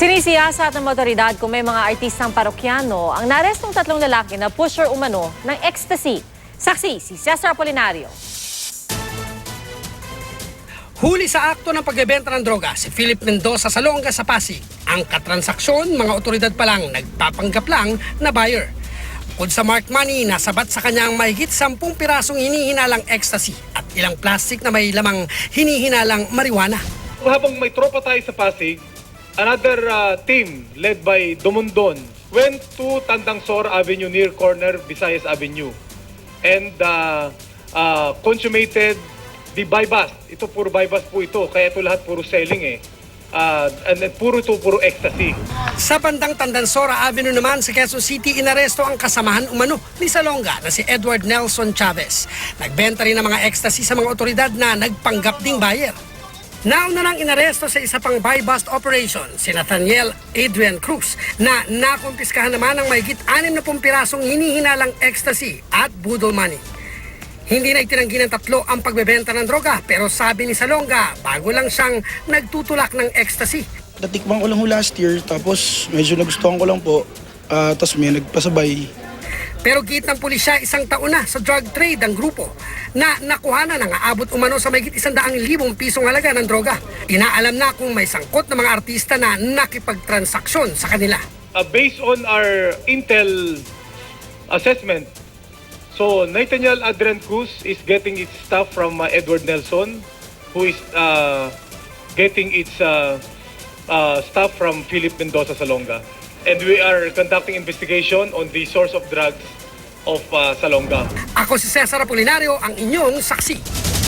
Sinisiyasat ng motoridad kung may mga artistang parokyano ang narestong tatlong lalaki na pusher umano ng ecstasy. Saksi si Cesar Apolinario. Huli sa akto ng pagbebenta ng droga si Philip Mendoza sa Salonga sa Pasig. Ang katransaksyon, mga otoridad pa lang nagpapanggap lang na buyer. Bukod sa marked money, nasabat sa kanyang mahigit 10 pirasong hinihinalang ecstasy at ilang plastic na may lamang hinihinalang marijuana. Habang may tropa tayo sa Pasig, another team led by Dumundon went to Tandang Sora Avenue near corner Visayas Avenue and consummated the buy bust. Ito puro buy bust po ito, kaya ito lahat puro selling and puro ecstasy. Sa bandang Tandansora Avenue naman sa Quezon City, inaresto ang kasamahan umano ni Salonga na si Edward Nelson Chavez. Nagbenta rin ng mga ecstasy sa mga otoridad na nagpanggap ding buyer. Nauna nang inaresto sa isa pang buy-bust operation si Nathaniel Adrian Cruz na nakumpiskahan naman ng mahigit 60 pirasong hinihinalang ecstasy at budol money. Hindi na itinanggi ng tatlo ang pagbebenta ng droga pero sabi ni Salonga bago lang siyang nagtutulak ng ecstasy. Natikman ko lang ho last year tapos medyo nagustuhan ko lang po tapos may nagpasabay. Pero git ng pulisya, 1 taon na sa drug trade ang grupo na nakuhanan ng aabot umano sa mahigit 100,000 pisong halaga ng droga. Inaalam na kung may sangkot na mga artista na nakipagtransaksyon sa kanila. Based on our intel assessment, so Nathaniel Adrian Cruz is getting its stuff from Edward Nelson, who is getting its stuff from Philip Mendoza Salonga. And we are conducting investigation on the source of drugs of Salonga. Ako si Cesar Apolinario, ang inyong saksi.